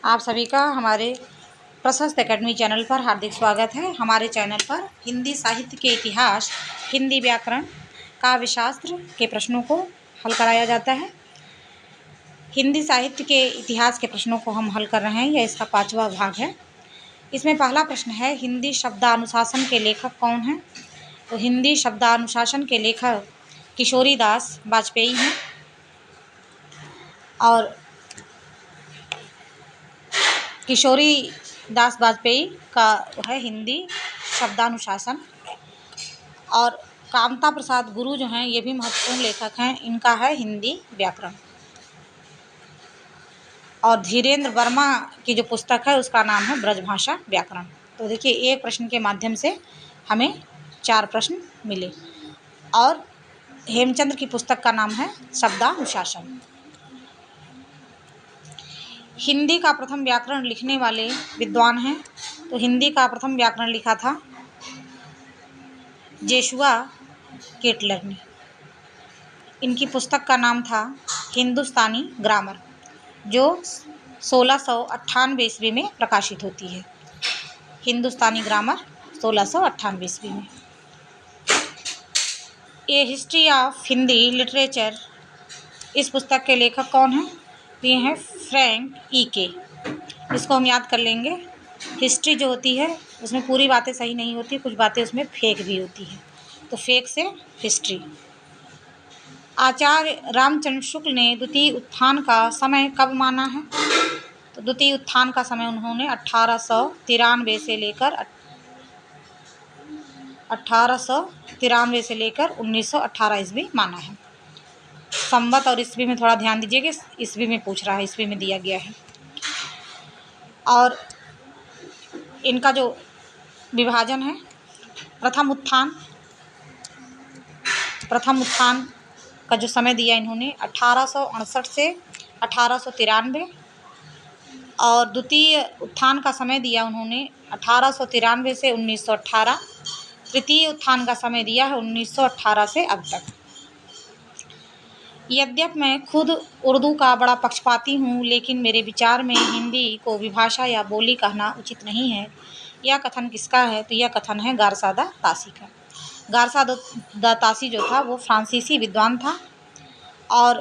आप सभी का हमारे प्रशस्त एकेडमी चैनल पर हार्दिक स्वागत है। हमारे चैनल पर हिंदी साहित्य के इतिहास, हिंदी व्याकरण, काव्य शास्त्र के प्रश्नों को हल कराया जाता है। हिंदी साहित्य के इतिहास के प्रश्नों को हम हल कर रहे हैं। यह इसका 5वां भाग है। इसमें पहला प्रश्न है, हिंदी शब्दानुशासन के लेखक कौन हैं? तो हिंदी शब्दानुशासन के लेखक किशोरी दास वाजपेयी हैं। और किशोरी दास वाजपेयी का है हिंदी शब्दानुशासन। और कामता प्रसाद गुरु जो हैं, ये भी महत्वपूर्ण लेखक हैं। इनका है हिंदी व्याकरण। और धीरेन्द्र वर्मा की जो पुस्तक है उसका नाम है ब्रजभाषा व्याकरण। तो देखिए, एक प्रश्न के माध्यम से हमें 4 प्रश्न मिले। और हेमचंद्र की पुस्तक का नाम है शब्दानुशासन। हिंदी का प्रथम व्याकरण लिखने वाले विद्वान हैं। तो हिंदी का प्रथम व्याकरण लिखा था जोशुआ केटलर ने। इनकी पुस्तक का नाम था हिंदुस्तानी ग्रामर, जो 1698 ईस्वी में प्रकाशित होती है। हिंदुस्तानी ग्रामर 1698 ईस्वी में। ए हिस्ट्री ऑफ हिंदी लिटरेचर, इस पुस्तक के लेखक कौन हैं? ये हैं फ्रैंक ई.के। इसको हम याद कर लेंगे। हिस्ट्री जो होती है उसमें पूरी बातें सही नहीं होती, कुछ बातें उसमें फेक भी होती है। तो फेक से हिस्ट्री। आचार्य रामचंद्र शुक्ल ने द्वितीय उत्थान का समय कब माना है? तो द्वितीय उत्थान का समय उन्होंने 1893 से लेकर 1918 ईस्वी माना है। संवत और ईस्वी में थोड़ा ध्यान दीजिएगा, ईस्वी में पूछ रहा है, ईस्वी में दिया गया है। और इनका जो विभाजन है, प्रथम उत्थान का जो समय दिया इन्होंने 1868 से 1893। और द्वितीय उत्थान का समय दिया उन्होंने 1893 से 1918। तृतीय उत्थान का समय दिया है 1918 से अब तक। यद्यप मैं खुद उर्दू का बड़ा पक्षपाती हूँ, लेकिन मेरे विचार में हिंदी को विभाषा या बोली कहना उचित नहीं है। यह कथन किसका है? तो यह कथन है गारसा द तासी का। गारसा द तासी जो था वो फ्रांसीसी विद्वान था और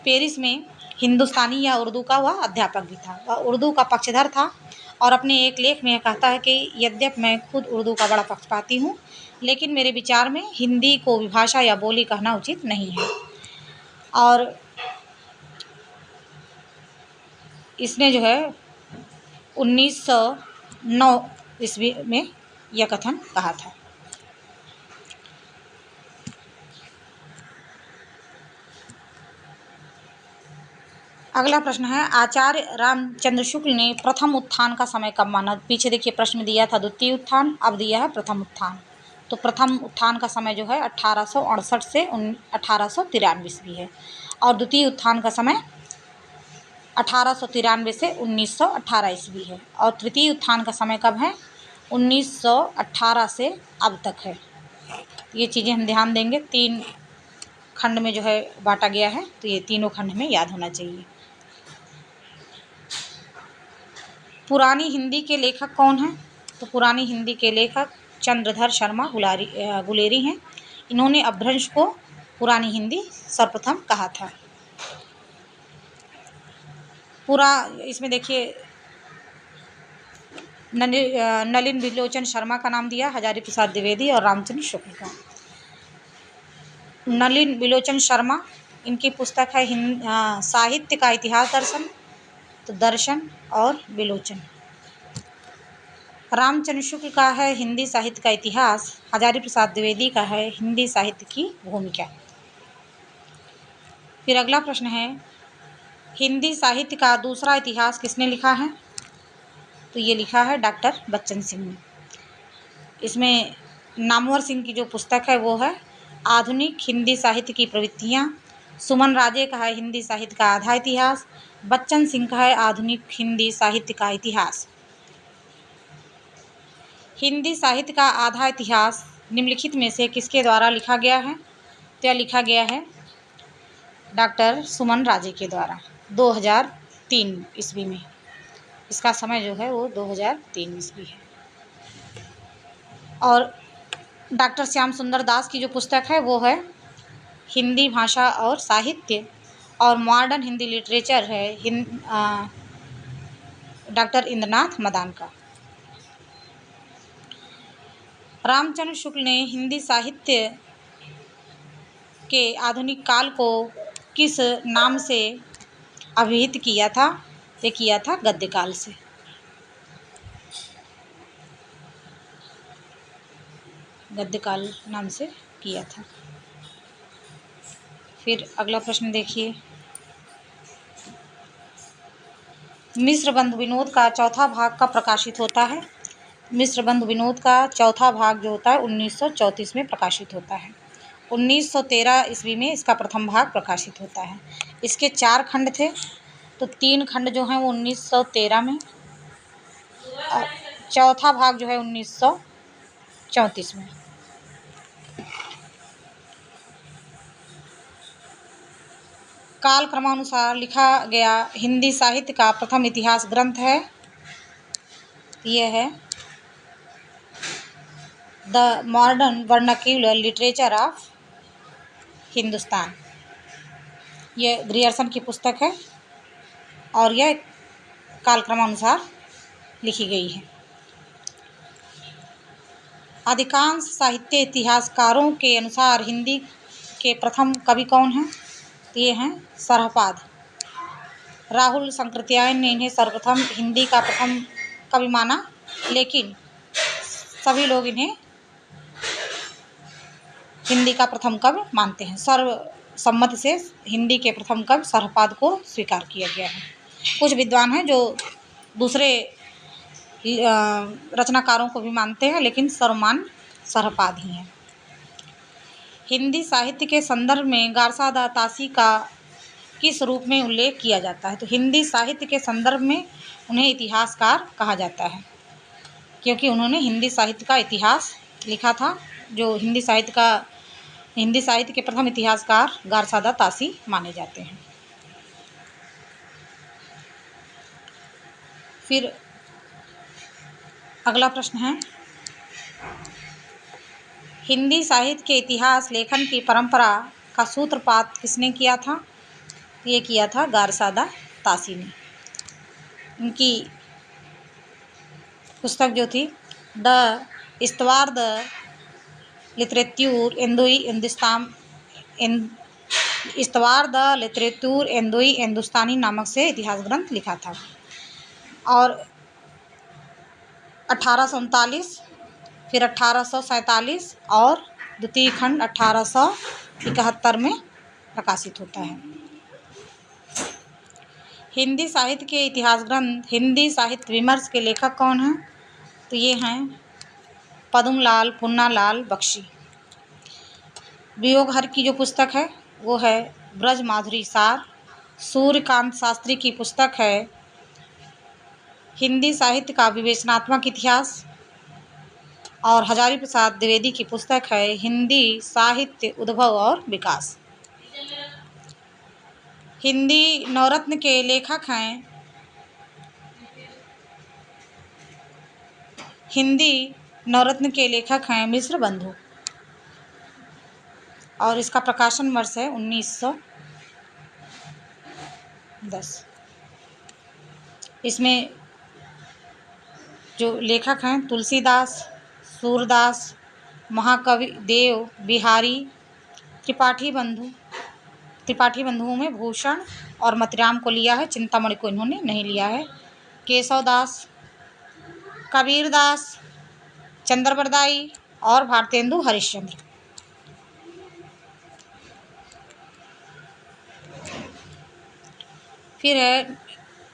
पेरिस में हिंदुस्तानी या उर्दू का वह अध्यापक भी था। वह उर्दू का पक्षधर था और अपने एक लेख में कहता है कि यद्यप मैं खुद उर्दू का बड़ा पक्षपाती हूँ, लेकिन मेरे विचार में हिंदी को विभाषा या बोली कहना उचित नहीं है। और इसने जो है 1909 ईस्वी में यह कथन कहा था। अगला प्रश्न है, आचार्य रामचंद्र शुक्ल ने प्रथम उत्थान का समय कब माना? पीछे देखिए, प्रश्न दिया था द्वितीय उत्थान, अब दिया है प्रथम उत्थान। तो प्रथम उत्थान का समय जो है 1868 से 1893 ईस्वी है। और द्वितीय उत्थान का समय 1893 से 1918 ईस्वी है। और तृतीय उत्थान का समय कब है? 1918 से अब तक है। ये चीज़ें हम ध्यान देंगे। 3 खंड में जो है बांटा गया है, तो ये तीनों खंड में याद होना चाहिए। पुरानी हिंदी के लेखक कौन हैं? तो पुरानी हिंदी के लेखक चंद्रधर शर्मा गुलेरी हैं। इन्होंने अपभ्रंश को पुरानी हिंदी सर्वप्रथम कहा था। इसमें देखिए, नलिन बिलोचन शर्मा का नाम दिया, हजारी प्रसाद द्विवेदी और रामचंद्र शुक्ल का। नलिन बिलोचन शर्मा, इनकी पुस्तक है साहित्य का इतिहास दर्शन। तो दर्शन और बिलोचन। रामचंद्र शुक्ल का है हिंदी साहित्य का इतिहास। हजारी प्रसाद द्विवेदी का है हिंदी साहित्य की भूमिका। फिर अगला प्रश्न है, हिंदी साहित्य का दूसरा इतिहास किसने लिखा है? तो ये लिखा है डॉक्टर बच्चन सिंह ने। इसमें नामवर सिंह की जो पुस्तक है वो है आधुनिक हिंदी साहित्य की प्रवृत्तियाँ। सुमन राजे का है हिंदी साहित्य का आधा इतिहास। बच्चन सिंह का है आधुनिक हिंदी साहित्य का इतिहास। हिंदी साहित्य का आधा इतिहास निम्नलिखित में से किसके द्वारा लिखा गया है? तो यह लिखा गया है डॉक्टर सुमन राजे के द्वारा 2003 ईस्वी में। इसका समय जो है वो 2003 ईस्वी है। और डॉक्टर श्याम सुंदर दास की जो पुस्तक है वो है हिंदी भाषा और साहित्य और मॉडर्न हिंदी लिटरेचर है डॉक्टर इंद्रनाथ मदान का। रामचंद्र शुक्ल ने हिंदी साहित्य के आधुनिक काल को किस नाम से अभिहित किया था? ये किया था गद्य काल से। गद्य काल नाम से किया था। फिर अगला प्रश्न देखिए, मिश्र बंधु विनोद का चौथा भाग कब प्रकाशित होता है? मिश्र बंधु विनोद का चौथा भाग जो होता है 1934 में प्रकाशित होता है। 1913 ईस्वी में इसका प्रथम भाग प्रकाशित होता है। इसके 4 खंड थे, तो 3 खंड जो हैं वो 1913 में और चौथा भाग जो है 1934 में। काल क्रमानुसार लिखा गया हिंदी साहित्य का प्रथम इतिहास ग्रंथ है, यह है the modern vernacular literature of Hindustan. यह ग्रियर्सन की पुस्तक है और यह कालक्रमानुसार लिखी गई है। अधिकांश साहित्य इतिहासकारों के अनुसार हिंदी के प्रथम कवि कौन हैं? तो ये हैं सरहपाद। राहुल संकृत्यायन ने इन्हें सर्वप्रथम हिंदी का प्रथम कवि माना, लेकिन सभी लोग इन्हें हिंदी का प्रथम कवि मानते हैं। सर्वसम्मति से हिंदी के प्रथम कवि सरहपाद को स्वीकार किया गया है। कुछ विद्वान हैं जो दूसरे रचनाकारों को भी मानते हैं, लेकिन सर्वमान्य सरहपाद ही हैं। हिंदी साहित्य के संदर्भ में गारसादा तासी का किस रूप में उल्लेख किया जाता है? तो हिंदी साहित्य के संदर्भ में उन्हें इतिहासकार कहा जाता है, क्योंकि उन्होंने हिंदी साहित्य का इतिहास लिखा था। जो हिंदी साहित्य के प्रथम इतिहासकार गारसादा तासी माने जाते हैं। फिर अगला प्रश्न है, हिंदी साहित्य के इतिहास लेखन की परंपरा का सूत्रपात किसने किया था? ये किया था गारसादा तासी ने। उनकी पुस्तक जो थी द इस्तवार द लिटरेचर इस्तवार द लिटरेचर हिंदुस्तानी नामक से इतिहास ग्रंथ लिखा था। और 1839, फिर 1847 और द्वितीय खंड 1871 में प्रकाशित होता है। हिंदी साहित्य के इतिहास ग्रंथ हिंदी साहित्य विमर्श के लेखक कौन हैं? तो ये हैं पद्मलाल पुन्नालाल बख्शी। वियोगहर की जो पुस्तक है वो है ब्रज माधुरी सार। सूर्यकांत शास्त्री की पुस्तक है हिंदी साहित्य का विवेचनात्मक इतिहास। और हजारी प्रसाद द्विवेदी की पुस्तक है हिंदी साहित्य उद्भव और विकास। हिंदी नवरत्न के लेखक हैं मिश्र बंधु और इसका प्रकाशन वर्ष है 1910। इसमें जो लेखक हैं तुलसीदास, सूरदास, महाकवि देव बिहारी, त्रिपाठी बंधुओं में भूषण और मतिराम को लिया है, चिंतामणि को इन्होंने नहीं लिया है। केशवदास, कबीरदास, चंद्रबरदाई और भारतेंदु हरिश्चंद्र। फिर है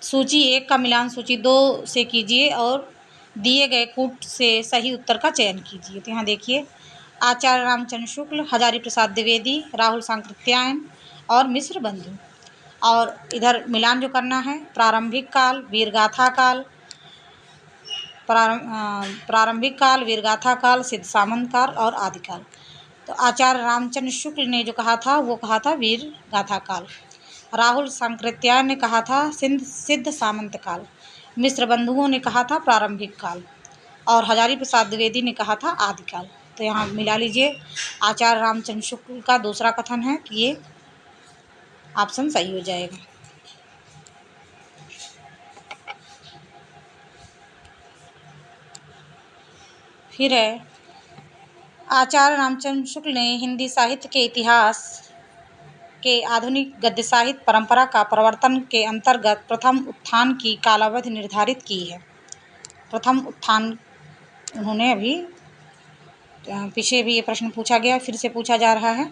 सूची 1 का मिलान सूची 2 से कीजिए और दिए गए कूट से सही उत्तर का चयन कीजिए। तो यहाँ देखिए आचार्य रामचंद्र शुक्ल, हजारी प्रसाद द्विवेदी, राहुल सांकृत्यायन और मिश्र बंधु। और इधर मिलान जो करना है, प्रारंभिक काल, वीरगाथा काल, सिद्ध सामंत काल और आदिकाल। तो आचार्य रामचंद्र शुक्ल ने जो कहा था वो कहा था वीरगाथा काल। राहुल सांकृत्यायन ने कहा था सिद्ध सामंत काल। मिश्र बंधुओं ने कहा था प्रारंभिक काल, और हजारी प्रसाद द्विवेदी ने कहा था आदिकाल। तो यहाँ मिला लीजिए, आचार्य रामचंद्र शुक्ल का दूसरा कथन है कि ये ऑप्शन सही हो जाएगा। फिर है, आचार्य रामचंद्र शुक्ल ने हिंदी साहित्य के इतिहास के आधुनिक गद्य साहित्य परंपरा का प्रवर्तन के अंतर्गत प्रथम उत्थान की कालावधि निर्धारित की है। प्रथम उत्थान उन्होंने अभी पीछे भी ये प्रश्न पूछा गया, फिर से पूछा जा रहा है,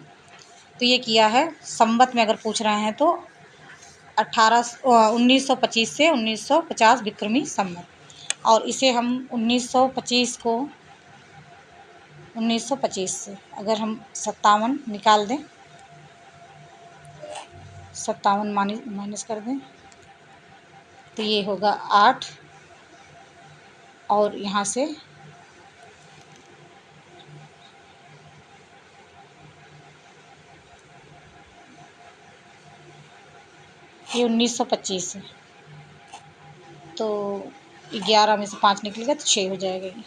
तो ये किया है। संवत में अगर पूछ रहे हैं तो 1925 से 1950 विक्रमी संवत, और इसे हम 1925 से अगर हम 57 निकाल दें, 57 माइनस कर दें, तो ये होगा 8, और यहाँ से ये 1925 है, तो 11 में से 5 निकलेगा तो 6 हो जाएगा ये।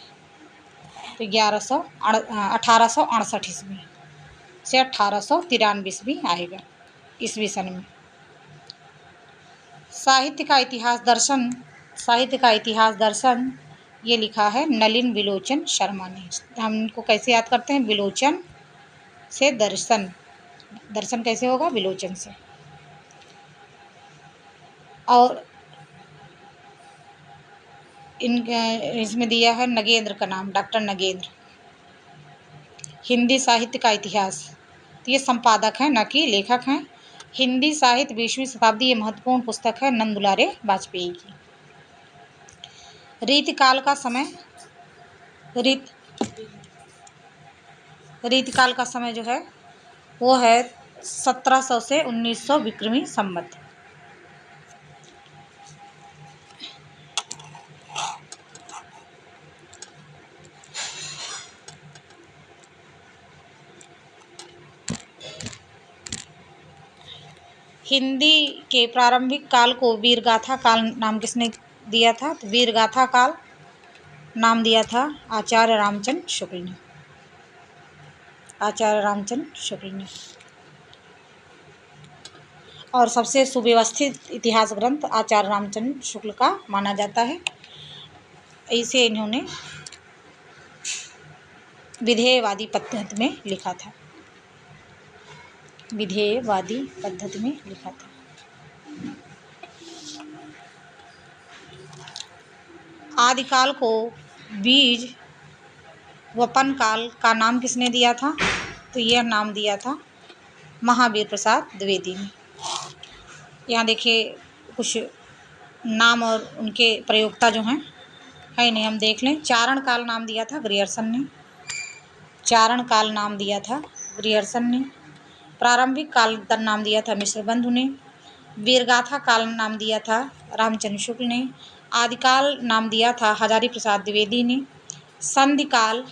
तो 1868 ईस्वी से 1893 ईस्वी आएगा ईस्वी सन में। साहित्य का इतिहास दर्शन ये लिखा है नलिन विलोचन शर्मा ने। हम इनको कैसे याद करते हैं? विलोचन से दर्शन, दर्शन कैसे होगा? विलोचन से। और इसमें दिया है नगेंद्र का नाम, डॉक्टर नगेंद्र। हिंदी साहित्य का इतिहास, तो ये संपादक हैं न कि लेखक हैं। हिंदी साहित्य 20वीं शताब्दी, ये महत्वपूर्ण पुस्तक है नंद दुलारे वाजपेयी की। रीतिकाल का समय, रीतिकाल का समय जो है वो है 1700 से 1900 विक्रमी संवत। हिंदी के प्रारंभिक काल को वीरगाथा काल नाम किसने दिया था? तो वीरगाथा काल नाम दिया था आचार्य रामचंद्र शुक्ल ने। आचार्य रामचंद्र शुक्ल ने। और सबसे सुव्यवस्थित इतिहास ग्रंथ आचार्य रामचंद्र शुक्ल का माना जाता है। इसे इन्होंने विधेयवादी पद्धति में लिखा था। विधेयवादी पद्धति में लिखा था। आदिकाल को बीज वपन काल का नाम किसने दिया था? तो यह नाम दिया था महावीर प्रसाद द्विवेदी ने। यहाँ देखिए कुछ नाम और उनके प्रयोक्ता जो हैं है नहीं, हम देख लें। चारण काल नाम दिया था ग्रियर्सन ने। चारण काल नाम दिया था ग्रियर्सन ने। प्रारंभिक काल नाम दिया था मिश्र बंधु ने। वीरगाथा काल नाम दिया था रामचंद्र शुक्ल ने। आदिकाल नाम दिया था हजारी प्रसाद द्विवेदी ने। संधि काल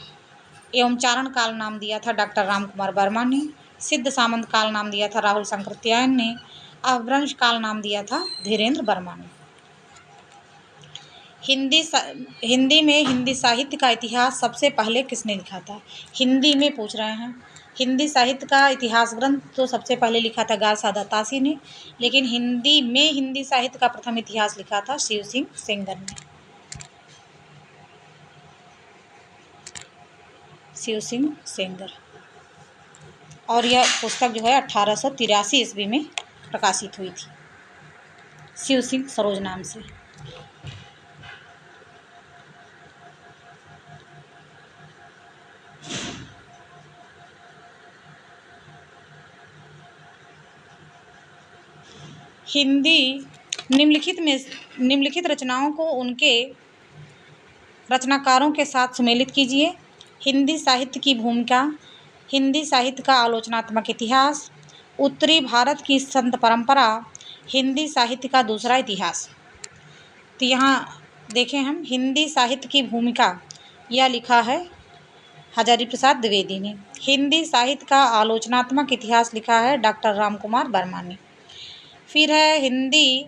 एवं चारण काल नाम दिया था डॉक्टर राम कुमार वर्मा ने। सिद्ध सामंत काल नाम दिया था राहुल शंकरत्यायन ने। अपभ्रंश काल नाम दिया था धीरेन्द्र वर्मा ने। हिंदी में हिंदी साहित्य का इतिहास सबसे पहले किसने लिखा था? हिंदी में पूछ रहे हैं। हिंदी साहित्य का इतिहास ग्रंथ तो सबसे पहले लिखा था गारसादा तासी ने, लेकिन हिंदी में हिंदी साहित्य का प्रथम इतिहास लिखा था शिव सिंह सेंगर ने। शिव सिंह सेंगर। और यह पुस्तक जो है 1883 ईस्वी में प्रकाशित हुई थी शिव सिंह सरोज नाम से। हिंदी निम्नलिखित रचनाओं को उनके रचनाकारों के साथ सुमेलित कीजिए। हिंदी साहित्य की भूमिका, हिंदी साहित्य का आलोचनात्मक इतिहास, उत्तरी भारत की संत परंपरा, हिंदी साहित्य का दूसरा इतिहास। तो यहाँ देखें हम, हिंदी साहित्य की भूमिका यह लिखा है हजारी प्रसाद द्विवेदी ने। हिंदी साहित्य का आलोचनात्मक इतिहास लिखा है डॉक्टर राम कुमार वर्मा ने। फिर है हिंदी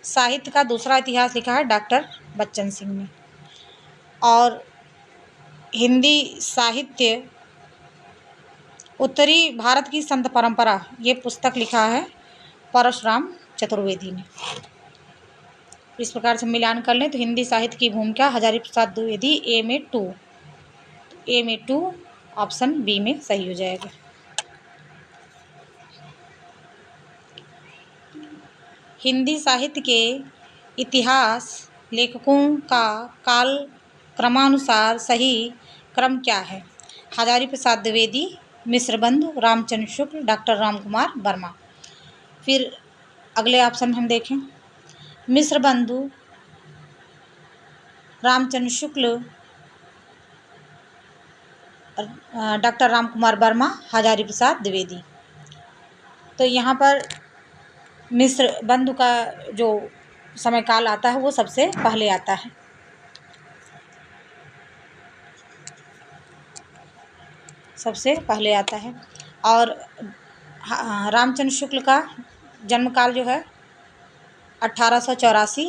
साहित्य का दूसरा इतिहास लिखा है डॉक्टर बच्चन सिंह ने। और हिंदी साहित्य उत्तरी भारत की संत परंपरा, ये पुस्तक लिखा है परशुराम चतुर्वेदी ने। इस प्रकार से मिलान कर लें तो हिंदी साहित्य की भूमिका हजारी प्रसाद द्विवेदी, ए में 2 ऑप्शन बी में सही हो जाएगा। हिंदी साहित्य के इतिहास लेखकों का काल क्रमानुसार सही क्रम क्या है? हजारी प्रसाद द्विवेदी, मिश्रबंधु, रामचंद्र शुक्ल, डॉक्टर रामकुमार वर्मा। फिर अगले ऑप्शन हम देखें, मिश्रबंधु, रामचंद्र शुक्ल, डॉक्टर रामकुमार वर्मा, हजारी प्रसाद द्विवेदी। तो यहाँ पर मिश्रबंधु का जो समय काल आता है वो सबसे पहले आता है। सबसे पहले आता है। और रामचंद्र शुक्ल का जन्म काल जो है 1884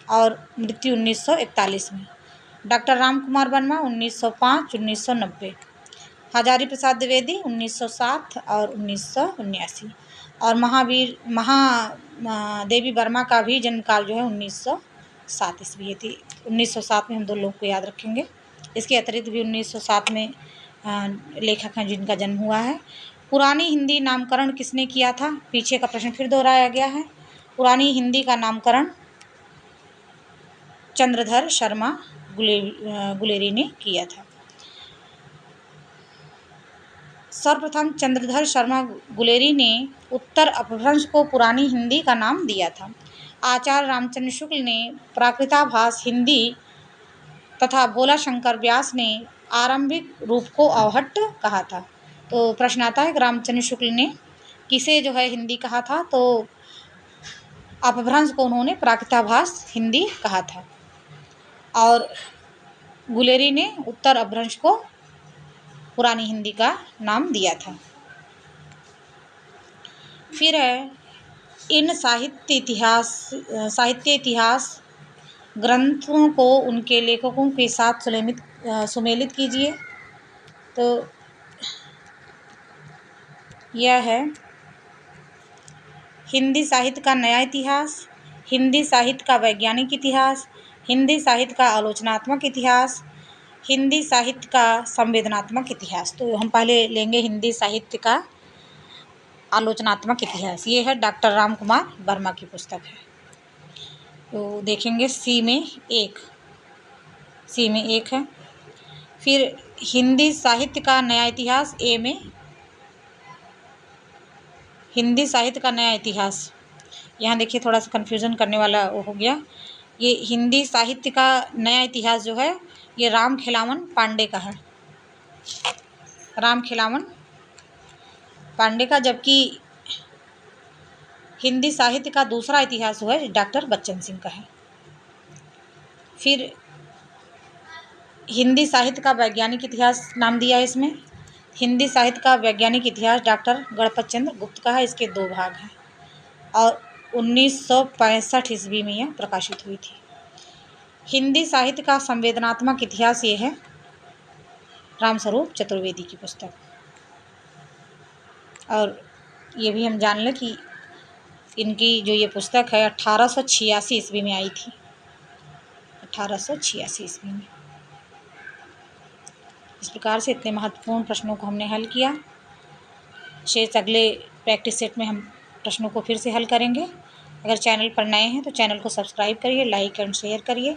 और मृत्यु 1941 में। डॉक्टर रामकुमार वर्मा 1905-1990। हजारी प्रसाद द्विवेदी 1907 और 1979। और महादेवी वर्मा का भी जन्म काल जो है 1907 ईस्वी थी। 1907 में हम 2 लोग को याद रखेंगे। इसके अतिरिक्त भी 1907 में लेखक हैं जिनका जन्म हुआ है। पुरानी हिंदी नामकरण किसने किया था? पीछे का प्रश्न फिर दोहराया गया है। पुरानी हिंदी का नामकरण चंद्रधर शर्मा गुलेरी ने किया था। सर्वप्रथम चंद्रधर शर्मा गुलेरी ने उत्तर अपभ्रंश को पुरानी हिंदी का नाम दिया था। आचार्य रामचंद्र शुक्ल ने प्राकृताभास हिंदी तथा भोला शंकर व्यास ने आरंभिक रूप को अवहट्ट कहा था। तो प्रश्न आता है कि रामचंद्र शुक्ल ने किसे जो है हिंदी कहा था? तो अपभ्रंश को उन्होंने प्राकृताभास हिंदी कहा था और गुलेरी ने उत्तर अपभ्रंश को पुरानी हिंदी का नाम दिया था। फिर है इन साहित्य इतिहास ग्रंथों को उनके लेखकों के साथ सुमेलित कीजिए। तो यह है हिंदी साहित्य का नया इतिहास, हिंदी साहित्य का वैज्ञानिक इतिहास, हिंदी साहित्य का आलोचनात्मक इतिहास, हिंदी साहित्य का संवेदनात्मक इतिहास। तो हम पहले लेंगे हिंदी साहित्य का आलोचनात्मक इतिहास। ये है डॉक्टर रामकुमार वर्मा की पुस्तक है। तो देखेंगे सी में 1 है। फिर हिंदी साहित्य का नया इतिहास, ए में हिंदी साहित्य का नया इतिहास। यहाँ देखिए थोड़ा सा कन्फ्यूज़न करने वाला वो हो गया। ये हिंदी साहित्य का नया इतिहास जो है ये राम खिलावन पांडे का है। राम खिलावन पांडे का, जबकि हिंदी साहित्य का दूसरा इतिहास जो है डॉक्टर बच्चन सिंह का है। फिर हिंदी साहित्य का वैज्ञानिक इतिहास नाम दिया है इसमें। हिंदी साहित्य का वैज्ञानिक इतिहास डॉक्टर गणपत चंद्र गुप्त का है। इसके 2 भाग हैं और 1965 ईस्वी में यह प्रकाशित हुई थी। हिंदी साहित्य का संवेदनात्मक इतिहास ये है रामस्वरूप चतुर्वेदी की पुस्तक। और ये भी हम जान लें कि इनकी जो ये पुस्तक है 1886 ईस्वी में आई थी। 1886 ईस्वी में। इस प्रकार से इतने महत्वपूर्ण प्रश्नों को हमने हल किया। शेष अगले प्रैक्टिस सेट में हम प्रश्नों को फिर से हल करेंगे। अगर चैनल पर नए हैं तो चैनल को सब्सक्राइब करिए, लाइक एंड शेयर करिए।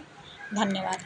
धन्यवाद।